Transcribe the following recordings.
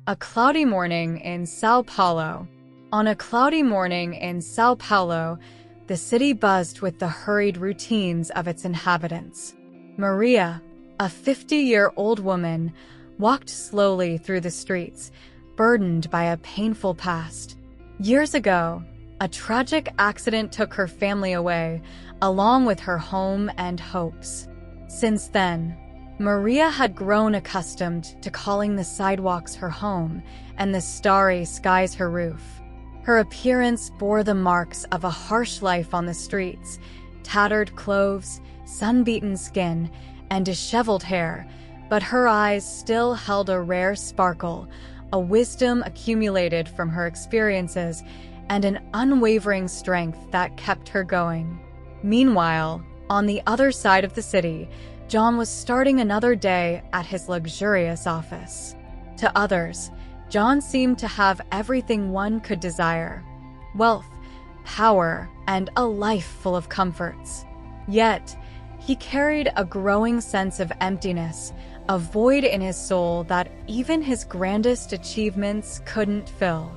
A cloudy morning in Sao Paulo. On a cloudy morning in Sao Paulo, the city buzzed with the hurried routines of its inhabitants. Maria, a 50-year-old woman, walked slowly through the streets, burdened by a painful past. Years ago, a tragic accident took her family away, along with her home and hopes. Since then, Maria had grown accustomed to calling the sidewalks her home and the starry skies her roof. Her appearance bore the marks of a harsh life on the streets: tattered clothes, sun-beaten skin, and disheveled hair, but her eyes still held a rare sparkle, a wisdom accumulated from her experiences, and an unwavering strength that kept her going. Meanwhile, on the other side of the city, John was starting another day at his luxurious office. To others, John seemed to have everything one could desire: wealth, power, and a life full of comforts. Yet, he carried a growing sense of emptiness, a void in his soul that even his grandest achievements couldn't fill.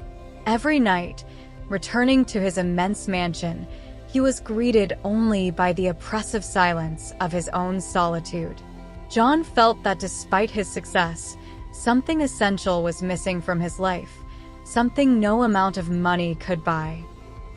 Every night, returning to his immense mansion, he was greeted only by the oppressive silence of his own solitude. John felt that despite his success, something essential was missing from his life, something no amount of money could buy.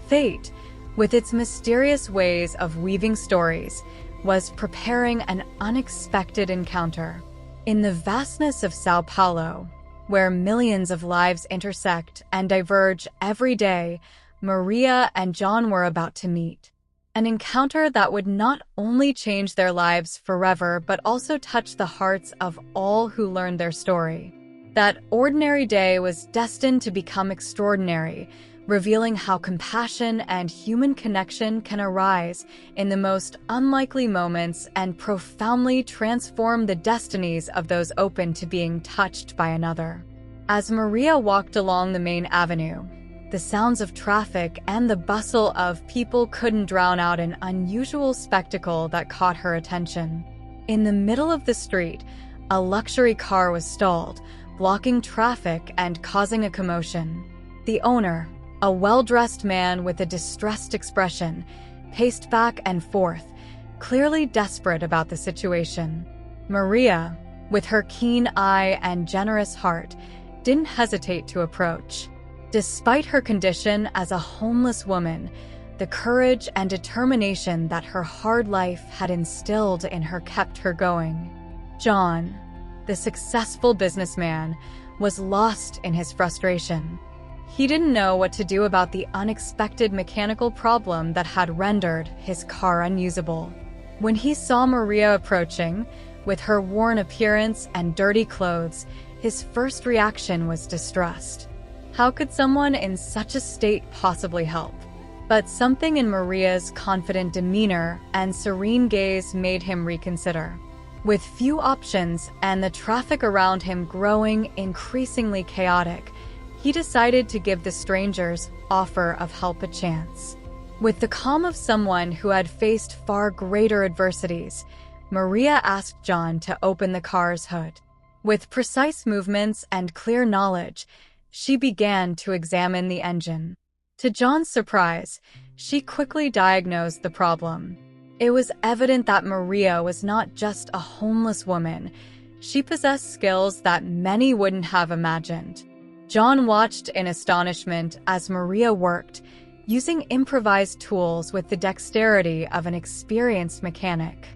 Fate, with its mysterious ways of weaving stories, was preparing an unexpected encounter. In the vastness of Sao Paulo, where millions of lives intersect and diverge every day, Maria and John were about to meet. An encounter that would not only change their lives forever, but also touch the hearts of all who learned their story. That ordinary day was destined to become extraordinary, revealing how compassion and human connection can arise in the most unlikely moments and profoundly transform the destinies of those open to being touched by another. As Maria walked along the main avenue, the sounds of traffic and the bustle of people couldn't drown out an unusual spectacle that caught her attention. In the middle of the street, a luxury car was stalled, blocking traffic and causing a commotion. The owner, a well-dressed man with a distressed expression, paced back and forth, clearly desperate about the situation. Maria, with her keen eye and generous heart, didn't hesitate to approach. Despite her condition as a homeless woman, the courage and determination that her hard life had instilled in her kept her going. John, the successful businessman, was lost in his frustration. He didn't know what to do about the unexpected mechanical problem that had rendered his car unusable. When he saw Maria approaching, with her worn appearance and dirty clothes, his first reaction was distrust. How could someone in such a state possibly help? But something in Maria's confident demeanor and serene gaze made him reconsider. With few options and the traffic around him growing increasingly chaotic, he decided to give the stranger's offer of help a chance. With the calm of someone who had faced far greater adversities, Maria asked John to open the car's hood. With precise movements and clear knowledge, she began to examine the engine. To John's surprise, she quickly diagnosed the problem. It was evident that Maria was not just a homeless woman. She possessed skills that many wouldn't have imagined. John watched in astonishment as Maria worked, using improvised tools with the dexterity of an experienced mechanic.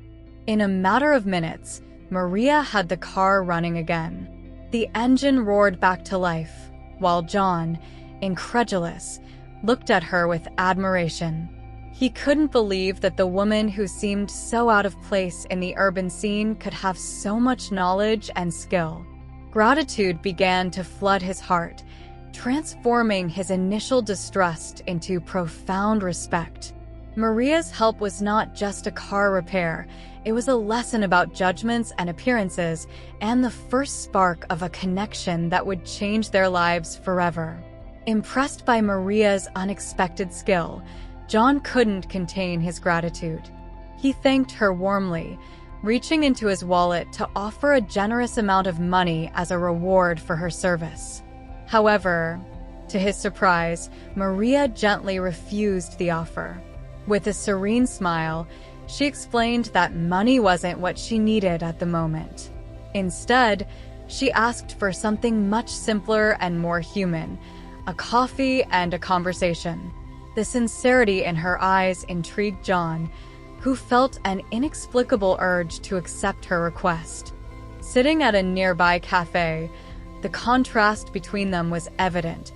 In a matter of minutes, Maria had the car running again. The engine roared back to life, while John, incredulous, looked at her with admiration. He couldn't believe that the woman who seemed so out of place in the urban scene could have so much knowledge and skill. Gratitude began to flood his heart, transforming his initial distrust into profound respect. Maria's help was not just a car repair. It was a lesson about judgments and appearances, and the first spark of a connection that would change their lives forever. Impressed by Maria's unexpected skill, John couldn't contain his gratitude. He thanked her warmly, reaching into his wallet to offer a generous amount of money as a reward for her service. However, to his surprise, Maria gently refused the offer. With a serene smile, she explained that money wasn't what she needed at the moment. Instead, she asked for something much simpler and more human, a coffee and a conversation. The sincerity in her eyes intrigued John, who felt an inexplicable urge to accept her request. Sitting at a nearby cafe, the contrast between them was evident,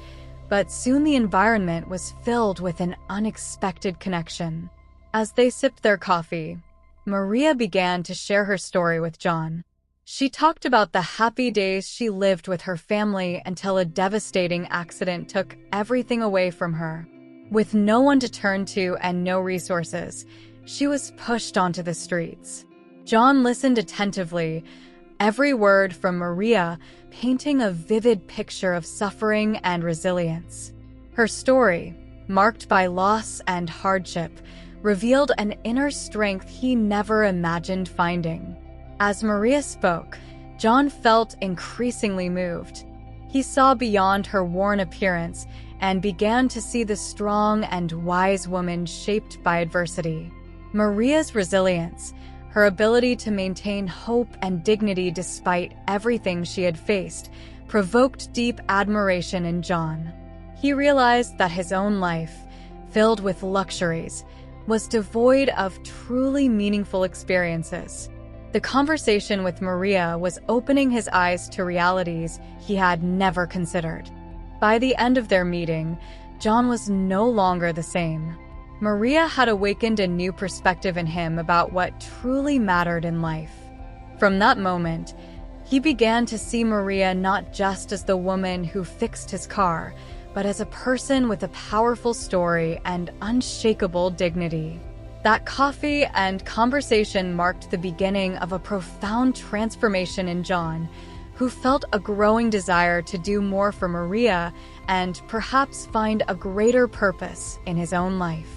but soon the environment was filled with an unexpected connection. As they sipped their coffee, Maria began to share her story with John. She talked about the happy days she lived with her family until a devastating accident took everything away from her. With no one to turn to and no resources, she was pushed onto the streets. John listened attentively, every word from Maria painting a vivid picture of suffering and resilience. Her story, marked by loss and hardship, revealed an inner strength he never imagined finding. As Maria spoke, John felt increasingly moved. He saw beyond her worn appearance and began to see the strong and wise woman shaped by adversity. Maria's resilience, her ability to maintain hope and dignity despite everything she had faced, provoked deep admiration in John. He realized that his own life, filled with luxuries, was devoid of truly meaningful experiences. The conversation with Maria was opening his eyes to realities he had never considered. By the end of their meeting, John was no longer the same. Maria had awakened a new perspective in him about what truly mattered in life. From that moment, he began to see Maria not just as the woman who fixed his car, but as a person with a powerful story and unshakable dignity. That coffee and conversation marked the beginning of a profound transformation in John, who felt a growing desire to do more for Maria and perhaps find a greater purpose in his own life.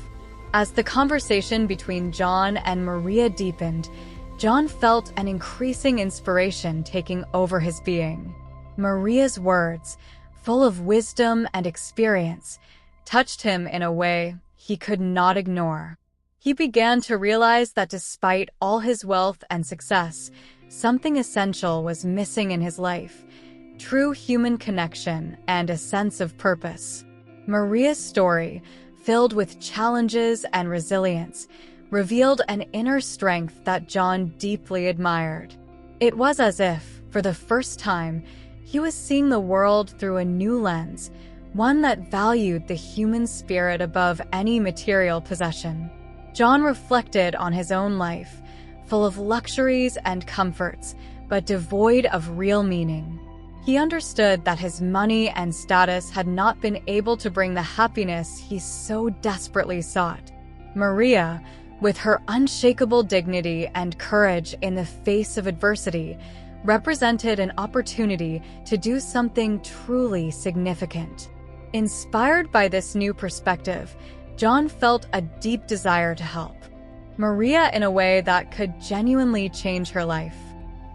As the conversation between John and Maria deepened, John felt an increasing inspiration taking over his being. Maria's words, full of wisdom and experience, touched him in a way he could not ignore. He began to realize that despite all his wealth and success, something essential was missing in his life: true human connection and a sense of purpose. Maria's story, filled with challenges and resilience, revealed an inner strength that John deeply admired. It was as if, for the first time, he was seeing the world through a new lens, one that valued the human spirit above any material possession. John reflected on his own life, full of luxuries and comforts, but devoid of real meaning. He understood that his money and status had not been able to bring the happiness he so desperately sought. Maria, with her unshakable dignity and courage in the face of adversity, represented an opportunity to do something truly significant. Inspired by this new perspective, John felt a deep desire to help Maria in a way that could genuinely change her life.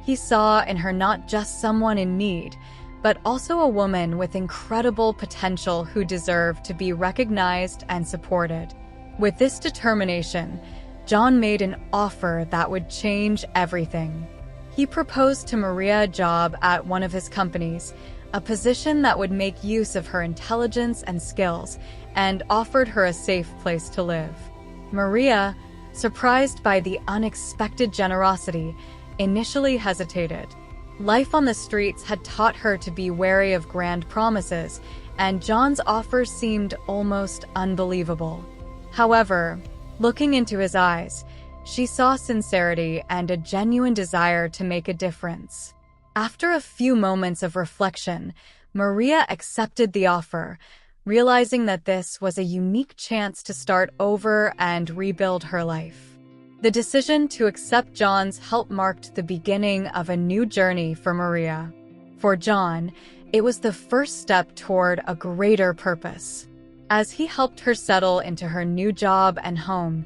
He saw in her not just someone in need, but also a woman with incredible potential who deserved to be recognized and supported. With this determination, John made an offer that would change everything. He proposed to Maria a job at one of his companies, a position that would make use of her intelligence and skills, and offered her a safe place to live. Maria, surprised by the unexpected generosity, initially hesitated. Life on the streets had taught her to be wary of grand promises, and John's offer seemed almost unbelievable. However, looking into his eyes, she saw sincerity and a genuine desire to make a difference. After a few moments of reflection, Maria accepted the offer, realizing that this was a unique chance to start over and rebuild her life. The decision to accept John's help marked the beginning of a new journey for Maria. For John, it was the first step toward a greater purpose. As he helped her settle into her new job and home,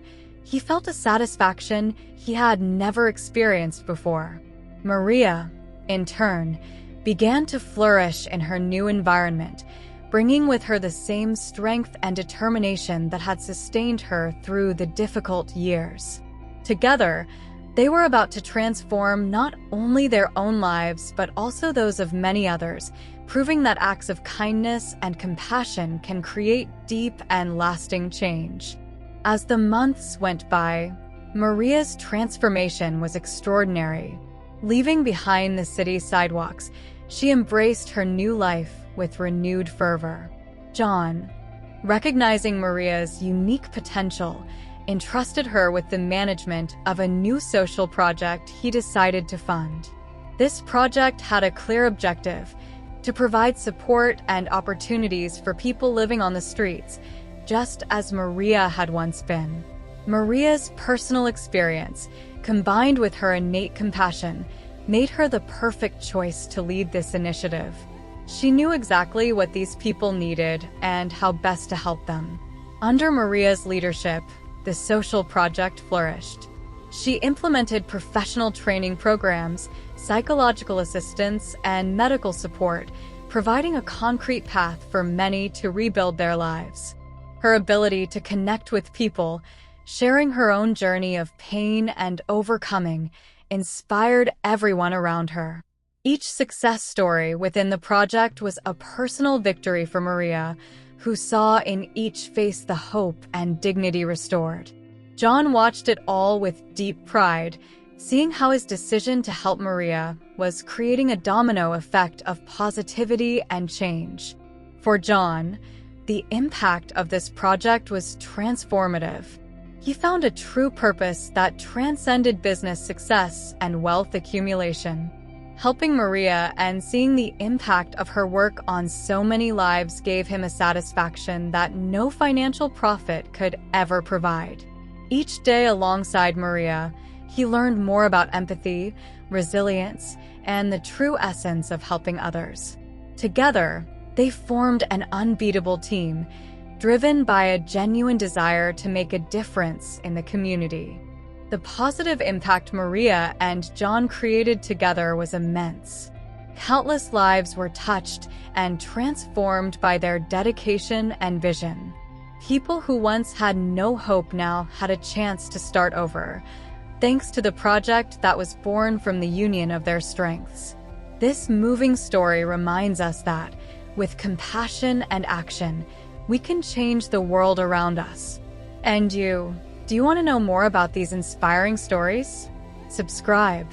He felt a satisfaction he had never experienced before. Maria, in turn, began to flourish in her new environment, bringing with her the same strength and determination that had sustained her through the difficult years. Together, they were about to transform not only their own lives, but also those of many others, proving that acts of kindness and compassion can create deep and lasting change. As the months went by, Maria's transformation was extraordinary. Leaving behind the city sidewalks, she embraced her new life with renewed fervor. John, recognizing Maria's unique potential, entrusted her with the management of a new social project he decided to fund. This project had a clear objective: to provide support and opportunities for people living on the streets, just as Maria had once been. Maria's personal experience, combined with her innate compassion, made her the perfect choice to lead this initiative. She knew exactly what these people needed and how best to help them. Under Maria's leadership, the social project flourished. She implemented professional training programs, psychological assistance, and medical support, providing a concrete path for many to rebuild their lives. Her ability to connect with people, sharing her own journey of pain and overcoming, inspired everyone around her. Each success story within the project was a personal victory for Maria, who saw in each face the hope and dignity restored. John watched it all with deep pride, seeing how his decision to help Maria was creating a domino effect of positivity and change. For John, the impact of this project was transformative. He found a true purpose that transcended business success and wealth accumulation. Helping Maria and seeing the impact of her work on so many lives gave him a satisfaction that no financial profit could ever provide. Each day alongside Maria, he learned more about empathy, resilience, and the true essence of helping others. Together, they formed an unbeatable team, driven by a genuine desire to make a difference in the community. The positive impact Maria and John created together was immense. Countless lives were touched and transformed by their dedication and vision. People who once had no hope now had a chance to start over, thanks to the project that was born from the union of their strengths. This moving story reminds us that, with compassion and action, we can change the world around us. And you, do you want to know more about these inspiring stories? Subscribe.